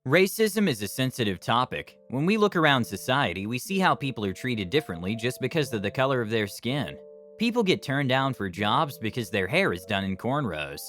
Racism is a sensitive topic. When we look around society, we see how people are treated differently just because of the color of their skin. People get turned down for jobs because their hair is done in cornrows.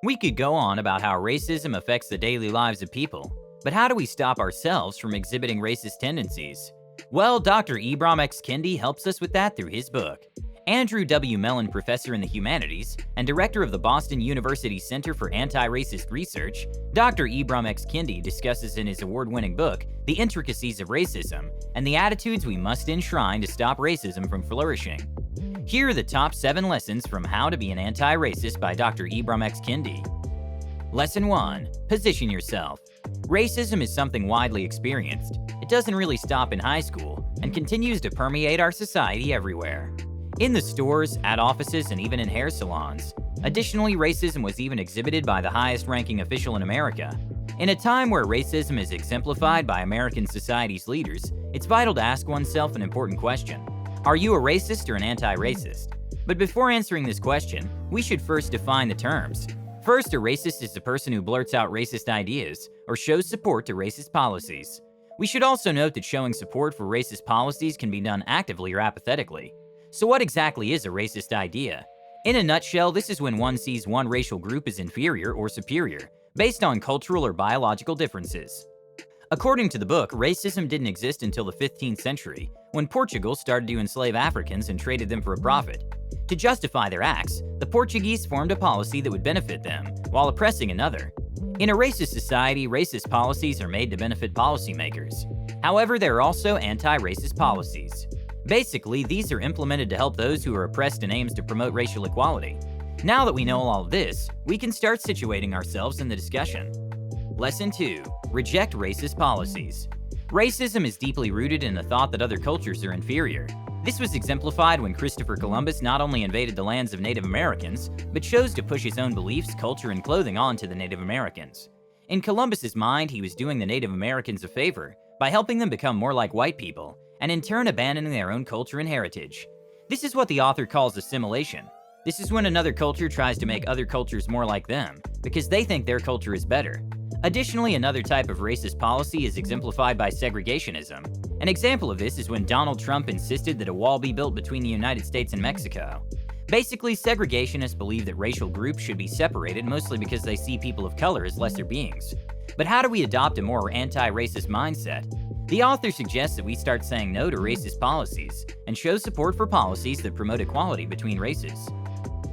We could go on about how racism affects the daily lives of people, but how do we stop ourselves from exhibiting racist tendencies? Well, Dr. Ibram X. Kendi helps us with that through his book. Andrew W. Mellon Professor in the Humanities and Director of the Boston University Center for Antiracist Research, Dr. Ibram X. Kendi discusses in his award-winning book the intricacies of racism and the attitudes we must enshrine to stop racism from flourishing. Here are the top 7 lessons from How to Be an Anti-Racist by Dr. Ibram X. Kendi. Lesson 1. Position yourself. Racism is something widely experienced. It doesn't really stop in high school and continues to permeate our society everywhere. In the stores, at offices, and even in hair salons. Additionally, racism was even exhibited by the highest-ranking official in America. In a time where racism is exemplified by American society's leaders, it's vital to ask oneself an important question. Are you a racist or an anti-racist? But before answering this question, we should first define the terms. First, a racist is a person who blurts out racist ideas or shows support to racist policies. We should also note that showing support for racist policies can be done actively or apathetically. So what exactly is a racist idea? In a nutshell, this is when one sees one racial group as inferior or superior, based on cultural or biological differences. According to the book, racism didn't exist until the 15th century, when Portugal started to enslave Africans and traded them for a profit. To justify their acts, the Portuguese formed a policy that would benefit them, while oppressing another. In a racist society, racist policies are made to benefit policymakers. However, there are also anti-racist policies. Basically, these are implemented to help those who are oppressed and aims to promote racial equality. Now that we know all of this, we can start situating ourselves in the discussion. Lesson 2. Reject racist policies. Racism is deeply rooted in the thought that other cultures are inferior. This was exemplified when Christopher Columbus not only invaded the lands of Native Americans, but chose to push his own beliefs, culture, and clothing onto the Native Americans. In Columbus's mind, he was doing the Native Americans a favor by helping them become more like white people, and in turn abandoning their own culture and heritage. This is what the author calls assimilation. This is when another culture tries to make other cultures more like them, because they think their culture is better. Additionally, another type of racist policy is exemplified by segregationism. An example of this is when Donald Trump insisted that a wall be built between the United States and Mexico. Basically, segregationists believe that racial groups should be separated mostly because they see people of color as lesser beings. But how do we adopt a more anti-racist mindset? The author suggests that we start saying no to racist policies and show support for policies that promote equality between races.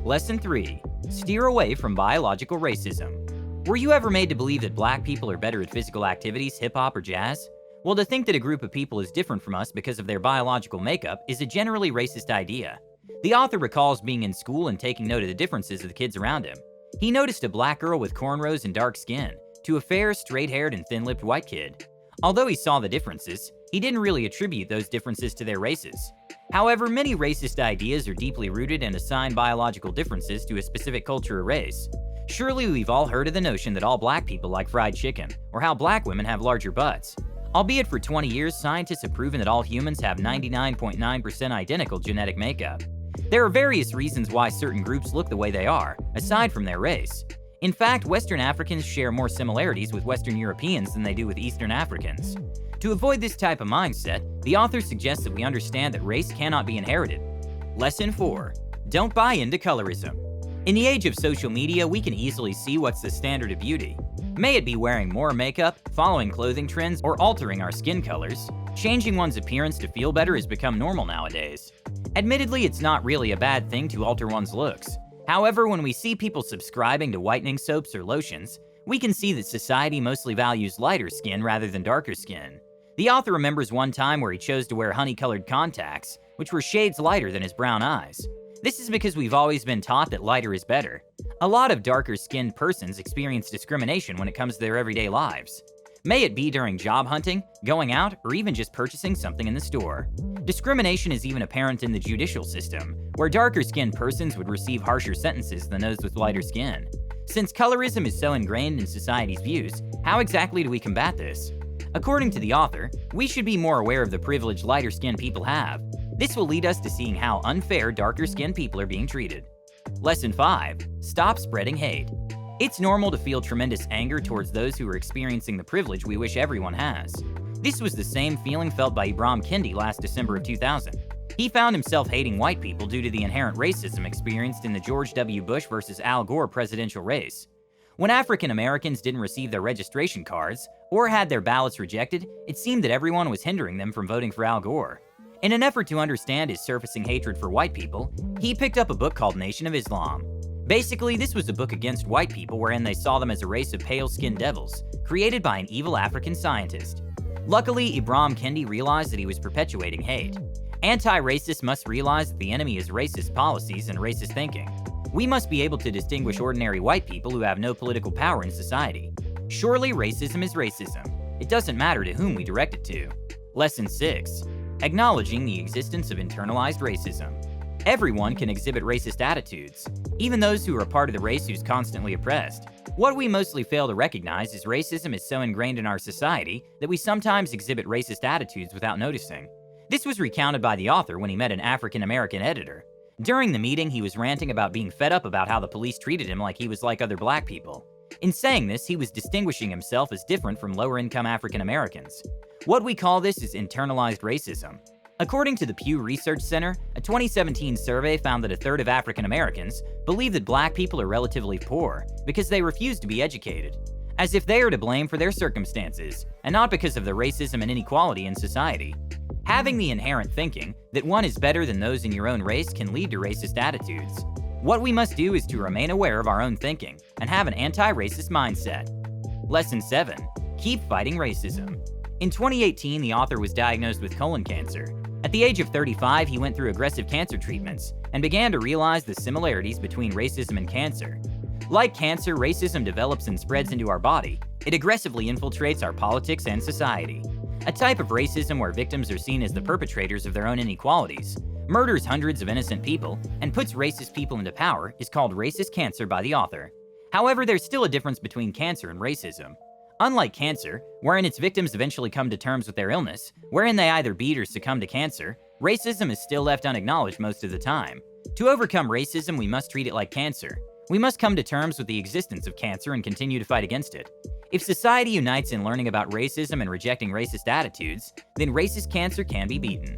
Lesson 3. Steer away from biological racism. Were you ever made to believe that black people are better at physical activities, hip-hop, or jazz? Well, to think that a group of people is different from us because of their biological makeup is a generally racist idea. The author recalls being in school and taking note of the differences of the kids around him. He noticed a black girl with cornrows and dark skin to a fair, straight-haired, and thin-lipped white kid. Although he saw the differences, he didn't really attribute those differences to their races. However, many racist ideas are deeply rooted and assign biological differences to a specific culture or race. Surely we've all heard of the notion that all black people like fried chicken, or how black women have larger butts. Albeit for 20 years, scientists have proven that all humans have 99.9% identical genetic makeup. There are various reasons why certain groups look the way they are, aside from their race. In fact, Western Africans share more similarities with Western Europeans than they do with Eastern Africans. To avoid this type of mindset, the author suggests that we understand that race cannot be inherited. Lesson 4. Don't buy into colorism. In the age of social media, we can easily see what's the standard of beauty. May it be wearing more makeup, following clothing trends, or altering our skin colors, changing one's appearance to feel better has become normal nowadays. Admittedly, it's not really a bad thing to alter one's looks. However, when we see people subscribing to whitening soaps or lotions, we can see that society mostly values lighter skin rather than darker skin. The author remembers one time where he chose to wear honey-colored contacts, which were shades lighter than his brown eyes. This is because we've always been taught that lighter is better. A lot of darker-skinned persons experience discrimination when it comes to their everyday lives. May it be during job hunting, going out, or even just purchasing something in the store. Discrimination is even apparent in the judicial system, where darker-skinned persons would receive harsher sentences than those with lighter skin. Since colorism is so ingrained in society's views, how exactly do we combat this? According to the author, we should be more aware of the privilege lighter-skinned people have. This will lead us to seeing how unfair darker-skinned people are being treated. Lesson 5. Stop spreading hate. It's normal to feel tremendous anger towards those who are experiencing the privilege we wish everyone has. This was the same feeling felt by Ibram Kendi last December of 2000. He found himself hating white people due to the inherent racism experienced in the George W. Bush versus Al Gore presidential race. When African Americans didn't receive their registration cards or had their ballots rejected, it seemed that everyone was hindering them from voting for Al Gore. In an effort to understand his surfacing hatred for white people, he picked up a book called Nation of Islam. Basically, this was a book against white people wherein they saw them as a race of pale-skinned devils, created by an evil African scientist. Luckily, Ibram Kendi realized that he was perpetuating hate. Anti-racists must realize that the enemy is racist policies and racist thinking. We must be able to distinguish ordinary white people who have no political power in society. Surely racism is racism. It doesn't matter to whom we direct it to. Lesson 6. Acknowledging the existence of internalized racism. Everyone can exhibit racist attitudes, even those who are a part of the race who's constantly oppressed. What we mostly fail to recognize is racism is so ingrained in our society that we sometimes exhibit racist attitudes without noticing. This was recounted by the author when he met an African American editor. During the meeting, he was ranting about being fed up about how the police treated him like he was like other black people. In saying this, he was distinguishing himself as different from lower-income African Americans. What we call this is internalized racism. According to the Pew Research Center, a 2017 survey found that a third of African Americans believe that black people are relatively poor because they refuse to be educated, as if they are to blame for their circumstances, and not because of the racism and inequality in society. Having the inherent thinking that one is better than those in your own race can lead to racist attitudes. What we must do is to remain aware of our own thinking and have an anti-racist mindset. Lesson 7. Keep fighting racism. In 2018, the author was diagnosed with colon cancer. At the age of 35, he went through aggressive cancer treatments and began to realize the similarities between racism and cancer. Like cancer, racism develops and spreads into our body. It aggressively infiltrates our politics and society. A type of racism where victims are seen as the perpetrators of their own inequalities, murders hundreds of innocent people, and puts racist people into power is called racist cancer by the author. However, there's still a difference between cancer and racism. Unlike cancer, wherein its victims eventually come to terms with their illness, wherein they either beat or succumb to cancer, racism is still left unacknowledged most of the time. To overcome racism, we must treat it like cancer. We must come to terms with the existence of cancer and continue to fight against it. If society unites in learning about racism and rejecting racist attitudes, then racist cancer can be beaten.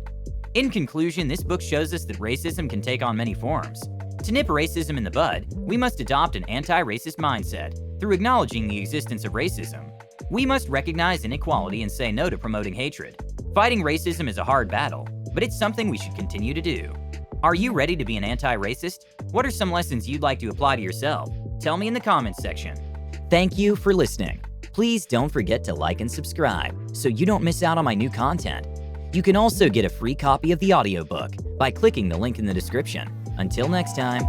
In conclusion, this book shows us that racism can take on many forms. To nip racism in the bud, we must adopt an anti-racist mindset through acknowledging the existence of racism. We must recognize inequality and say no to promoting hatred. Fighting racism is a hard battle, but it's something we should continue to do. Are you ready to be an anti-racist? What are some lessons you'd like to apply to yourself? Tell me in the comments section. Thank you for listening. Please don't forget to like and subscribe so you don't miss out on my new content. You can also get a free copy of the audiobook by clicking the link in the description. Until next time.